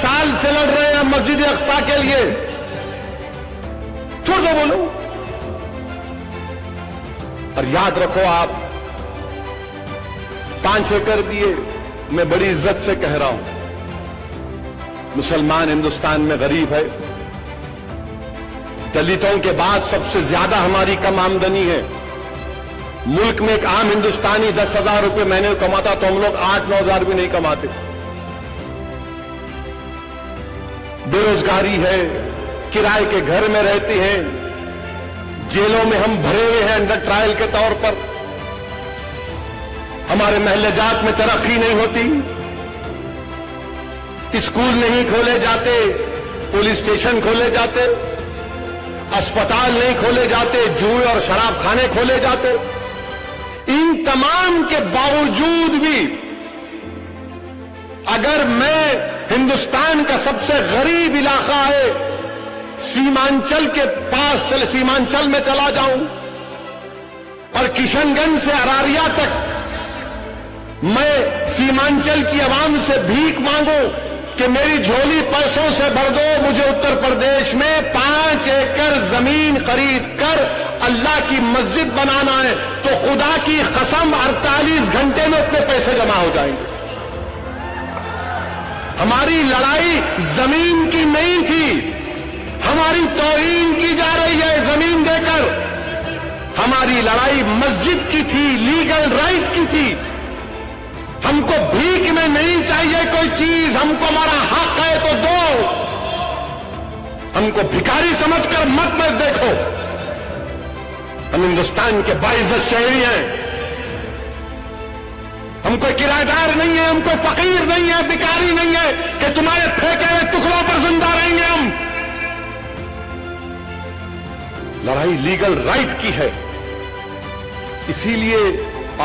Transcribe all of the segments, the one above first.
سال سے لڑ رہے ہیں مسجد اقصی کے لیے. چھوڑ دو بولو. اور یاد رکھو آپ 5 ایکڑ دیے. میں بڑی عزت سے کہہ رہا ہوں مسلمان ہندوستان میں غریب ہے. دلتوں کے بعد سب سے زیادہ ہماری کم آمدنی ہے. ملک میں ایک عام ہندوستانی 10,000 روپے مہینے کماتا تو ہم لوگ 8-9 ہزار بھی نہیں کماتے. بے روزگاری ہے, کرائے کے گھر میں رہتے ہیں, جیلوں میں ہم بھرے ہوئے ہیں انڈر ٹرائل کے طور پر. ہمارے محلے جات میں ترقی نہیں ہوتی, اسکول نہیں کھولے جاتے, پولیس اسٹیشن کھولے جاتے, اسپتال نہیں کھولے جاتے, جوئے اور شراب خانے کھولے جاتے. ان تمام کے باوجود بھی اگر میں ہندوستان کا سب سے غریب علاقہ ہے سیمانچل کے پاس سیمانچل میں چلا جاؤں اور کشن گنج سے اراریا تک میں سیمانچل کی عوام سے بھیک مانگوں کہ میری جھولی پیسوں سے بھر دو, مجھے اتر پردیش میں 5 ایکڑ زمین خرید کر اللہ کی مسجد بنانا ہے, تو خدا کی قسم 48 گھنٹے میں اتنے پیسے جمع ہو جائیں گے. ہماری لڑائی زمین کی نہیں تھی, ہماری توہین کی جا رہی ہے زمین دے کر. ہماری لڑائی مسجد کی تھی, لیگل رائٹ کی تھی. ہم کو بھیک میں نہیں چاہیے کوئی چیز, ہم کو ہمارا حق ہے تو دو. ہم کو بھکاری سمجھ کر مت دیکھو. ہم ہندوستان کے باعزت شہری ہیں. ہم کوئی کرایہ دار نہیں ہے, ہم کوئی فقیر نہیں ہے, بھکاری نہیں ہے کہ تمہارے پھینکے ہوئے ٹکڑوں پر زندہ رہیں گے. ہم لڑائی لیگل رائٹ کی ہے. اسی لیے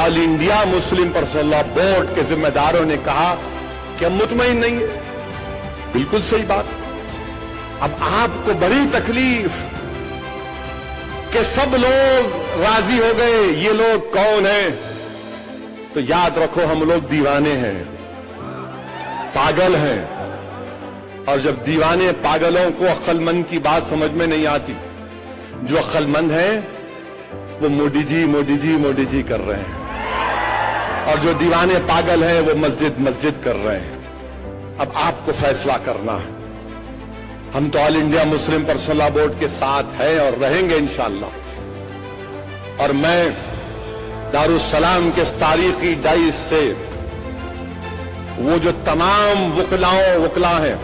آل انڈیا مسلم پرسنل لا بورڈ کے ذمہ داروں نے کہا کہ ہم مطمئن نہیں ہیں. بالکل صحیح بات. اب آپ کو بڑی تکلیف کہ سب لوگ راضی ہو گئے. یہ لوگ کون ہیں؟ تو یاد رکھو ہم لوگ دیوانے ہیں, پاگل ہیں. اور جب دیوانے پاگلوں کو عقل مند کی بات سمجھ میں نہیں آتی, جو عقل مند ہیں وہ موڈی جی موڈی جی موڈی جی کر رہے ہیں, اور جو دیوانے پاگل ہیں وہ مسجد مسجد کر رہے ہیں. اب آپ کو فیصلہ کرنا ہے. ہم تو آل انڈیا مسلم پرسنل لا بورڈ کے ساتھ ہیں اور رہیں گے انشاءاللہ. اور میں دارالسلام کے اس تاریخی ڈائز سے وہ جو تمام وکلا ہیں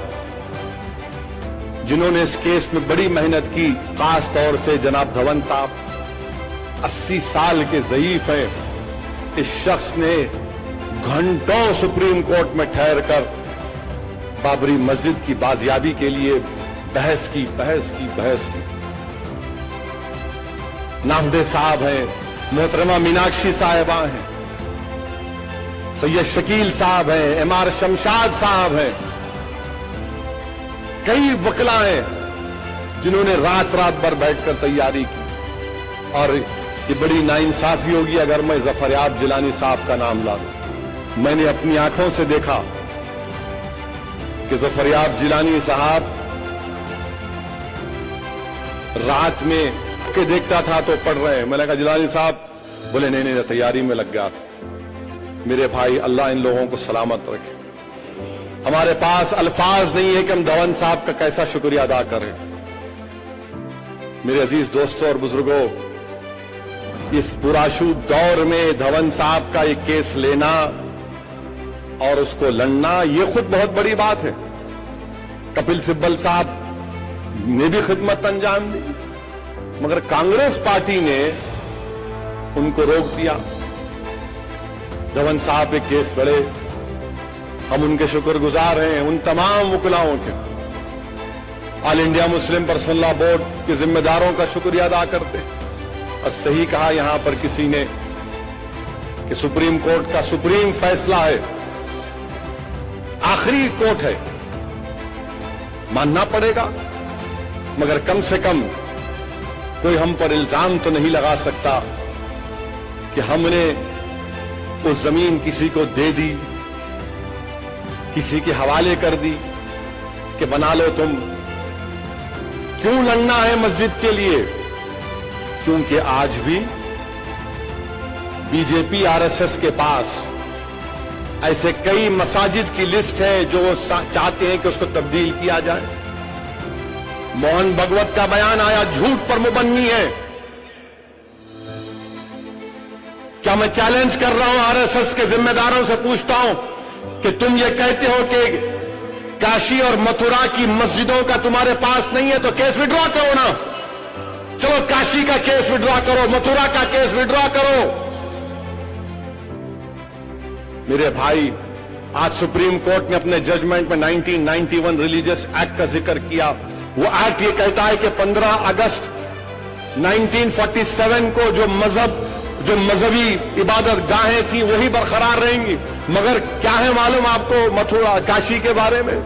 جنہوں نے اس کیس میں بڑی محنت کی, خاص طور سے جناب دھون صاحب 80 سال کے ضعیف ہیں. اس شخص نے گھنٹوں سپریم کورٹ میں ٹھہر کر بابری مسجد کی بازیابی کے لیے بحث کی. نافدے صاحب ہیں, محترمہ میناکشی صاحبہ ہیں, سید شکیل صاحب ہیں, ایم آر شمشاد صاحب ہیں. کئی وکلا ہیں جنہوں نے رات بھر بیٹھ کر تیاری کی. اور یہ بڑی ناانصافی ہوگی اگر میں ظفریاب جیلانی صاحب کا نام لا دوں. میں نے اپنی آنکھوں سے دیکھا کہ ظفریاب جیلانی صاحب رات میں کے دیکھتا تھا تو پڑھ رہے ہیں. میں نے کہا جیلانی صاحب, بولے نہیں تیاری میں لگ گیا تھا. میرے بھائی اللہ ان لوگوں کو سلامت رکھے. ہمارے پاس الفاظ نہیں ہے کہ ہم دھون صاحب کا کیسا شکریہ ادا کریں. میرے عزیز دوستوں اور بزرگوں, اس پرآشوب دور میں دھون صاحب کا ایک کیس لینا اور اس کو لڑنا یہ خود بہت بڑی بات ہے. کپل سبل صاحب نے بھی خدمت انجام دی, مگر کانگریس پارٹی نے ان کو روک دیا. دھون صاحب ایک کیس لڑے, ہم ان کے شکر گزار ہیں, ان تمام وکلاؤں کے. آل انڈیا مسلم پرسنل لا بورڈ کے ذمہ داروں کا شکریہ ادا کرتے. اور صحیح کہا یہاں پر کسی نے کہ سپریم کورٹ کا سپریم فیصلہ ہے, آخری کورٹ ہے, ماننا پڑے گا. مگر کم سے کم کوئی ہم پر الزام تو نہیں لگا سکتا کہ ہم نے وہ زمین کسی کو دے دی, کسی کے حوالے کر دی, کہ بنا لو تم. کیوں لڑنا ہے مسجد کے لیے؟ کیونکہ آج بھی B J P R S S کے پاس ایسے کئی مساجد کی لسٹ ہے جو وہ چاہتے ہیں کہ اس کو تبدیل کیا جائے. موہن بھگوت کا بیان آیا جھوٹ پر مبنی ہے. کیا میں چیلنج کر رہا ہوں آر ایس ایس کے ذمہ داروں سے پوچھتا ہوں کہ تم یہ کہتے ہو کہ کاشی اور متھرا کی مسجدوں کا تمہارے پاس نہیں ہے تو کیس وڈرا کرو نا. چلو کاشی کا کیس وڈرا کرو, متھرا کا کیس وڈرا کرو. میرے بھائی, آج سپریم کورٹ نے اپنے ججمنٹ میں 1991 ریلیجس ایکٹ کا ذکر کیا. وہ ایکٹ یہ کہتا ہے کہ 15 اگست 1947 کو جو مذہبی عبادت گاہیں تھیں وہی برقرار رہیں گی. مگر کیا ہے معلوم آپ کو متھرا کاشی کے بارے میں؟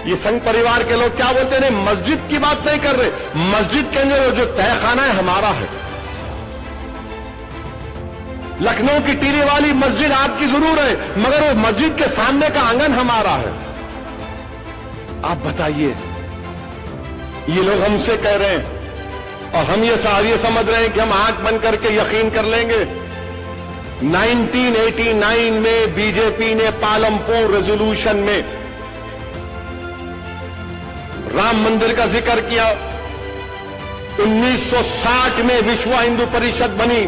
یہ سنگھ پریوار کے لوگ کیا بولتے ہیں؟ مسجد کی بات نہیں کر رہے. مسجد کے اندر جو تہہ خانہ ہے ہمارا ہے. لکھنؤ کی ٹیری والی مسجد آپ کی ضرور ہے, مگر وہ مسجد کے سامنے کا آنگن ہمارا ہے. آپ بتائیے, یہ لوگ ہم سے کہہ رہے ہیں اور ہم یہ سمجھ رہے ہیں کہ ہم آنکھ بند کر کے یقین کر لیں گے. 1989 میں بی جے پی نے پالمپور ریزولوشن میں رام مندر کا ذکر کیا. 1960 میں وشو ہندو پریشد بنی.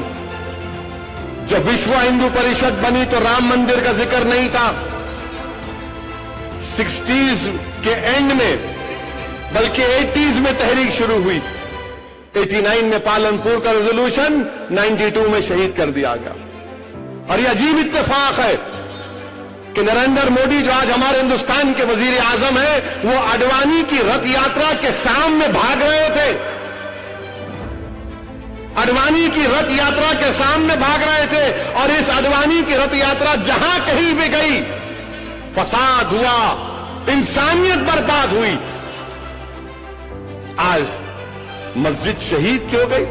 جب وشو ہندو پریشد بنی تو رام مندر کا ذکر نہیں تھا. 60s کے اینڈ میں بلکہ 80s میں تحریک شروع ہوئی. 89 میں پالنپور کا ریزولوشن 92 میں شہید کر دیا گیا. اور یہ عجیب اتفاق ہے کہ نریندر مودی جو آج ہمارے ہندوستان کے وزیر اعظم ہیں, وہ اڈوانی کی رتھ یاترا کے سامنے بھاگ رہے تھے. اڈوانی کی رتھ یاترا کے سامنے بھاگ رہے تھے, اور اس اڈوانی کی رتھ یاترا جہاں کہیں بھی گئی فساد ہوا, انسانیت برباد ہوئی. آج مسجد شہید کیوں گئی؟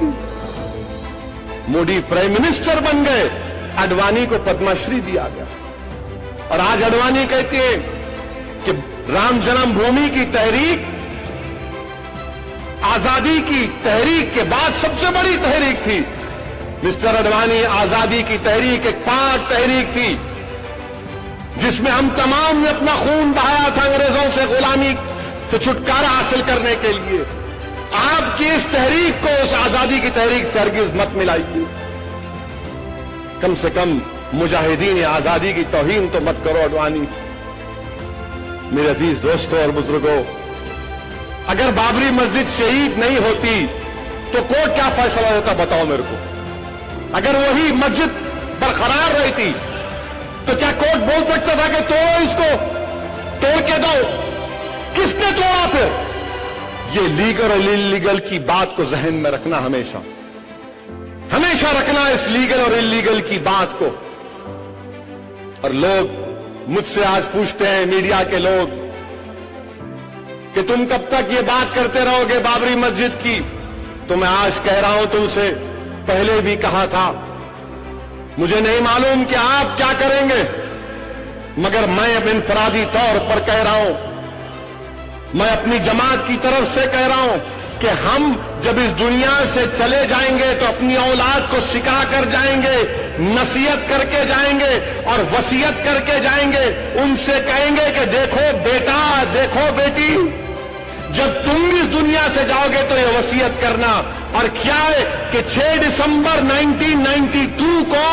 مودی پرائم منسٹر بن گئے, اڈوانی کو پدما شری دیا گیا. اور آج اڈوانی کہتے ہیں کہ رام جنم بھومی کی تحریک آزادی کی تحریک کے بعد سب سے بڑی تحریک تھی. مسٹر اڈوانی, آزادی کی تحریک ایک پاک تحریک تھی جس میں ہم تمام نے اپنا خون بہایا تھا انگریزوں سے غلامی سے چھٹکارا حاصل کرنے کے لیے. آپ کی اس تحریک کو اس آزادی کی تحریک سے ہرگز مت ملائیے. کم سے کم مجاہدین آزادی کی توہین تو مت کرو اڈوانی. میرے عزیز دوستوں اور بزرگوں, اگر بابری مسجد شہید نہیں ہوتی تو کورٹ کیا فیصلہ ہوتا بتاؤ میرے کو؟ اگر وہی مسجد برقرار رہتی تو کیا کورٹ بول سکتا تھا کہ توڑو اس کو, توڑ کے دو؟ کس نے توڑا پھر؟ یہ لیگل اور انلیگل کی بات کو ذہن میں رکھنا, ہمیشہ رکھنا اس لیگل اور انلیگل کی بات کو. اور لوگ مجھ سے آج پوچھتے ہیں, میڈیا کے لوگ, کہ تم کب تک یہ بات کرتے رہو گے بابری مسجد کی؟ تو میں آج کہہ رہا ہوں, تم سے پہلے بھی کہا تھا, مجھے نہیں معلوم کہ آپ کیا کریں گے, مگر میں اب انفرادی طور پر کہہ رہا ہوں, میں اپنی جماعت کی طرف سے کہہ رہا ہوں کہ ہم جب اس دنیا سے چلے جائیں گے تو اپنی اولاد کو سکھا کر جائیں گے, نصیحت کر کے جائیں گے اور وصیت کر کے جائیں گے. ان سے کہیں گے کہ دیکھو بیٹا, دیکھو بیٹی, جب تم بھی اس دنیا سے جاؤ گے تو یہ وصیت کرنا. اور کیا ہے کہ 6 دسمبر 1992 کو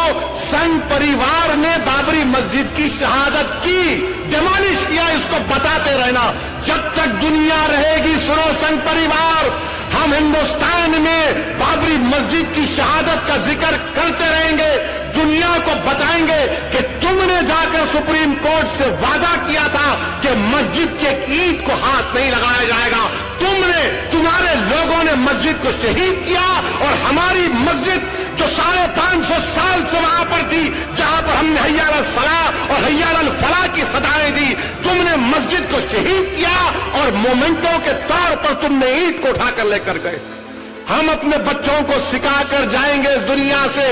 سنگھ پریوار نے بابری مسجد کی شہادت کی, ڈیمالش کیا, اس کو بتاتے رہنا. جب تک دنیا رہے گی, سنو سنگھ پریوار, ہم ہندوستان میں بابری مسجد کی شہادت کا ذکر کرتے رہیں گے. دنیا کو بتائیں گے کہ تم نے جا کر سپریم کورٹ سے وعدہ کیا تھا کہ مسجد کے اینٹ کو ہاتھ نہیں لگایا جائے گا. تمہارے لوگوں نے مسجد کو شہید کیا, اور ہماری مسجد جو 550 سال سے وہاں پر تھی, جہاں پر ہم نے حی علی الصلاۃ اور حی علی الفلاح کی صدائیں دی, تم نے مسجد کو شہید کیا اور مومنٹوں کے طور پر تم نے اینٹ کو اٹھا کر لے کر گئے. ہم اپنے بچوں کو سکھا کر جائیں گے اس دنیا سے.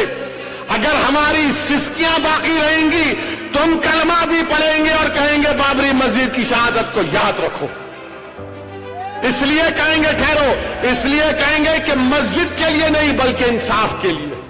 اگر ہماری سسکیاں باقی رہیں گی تو ہم کلمہ بھی پڑھیں گے اور کہیں گے بابری مسجد کی شہادت کو یاد رکھو. اس لیے کہیں گے ٹھہرو، اس لیے کہیں گے کہ مسجد کے لیے نہیں بلکہ انصاف کے لیے.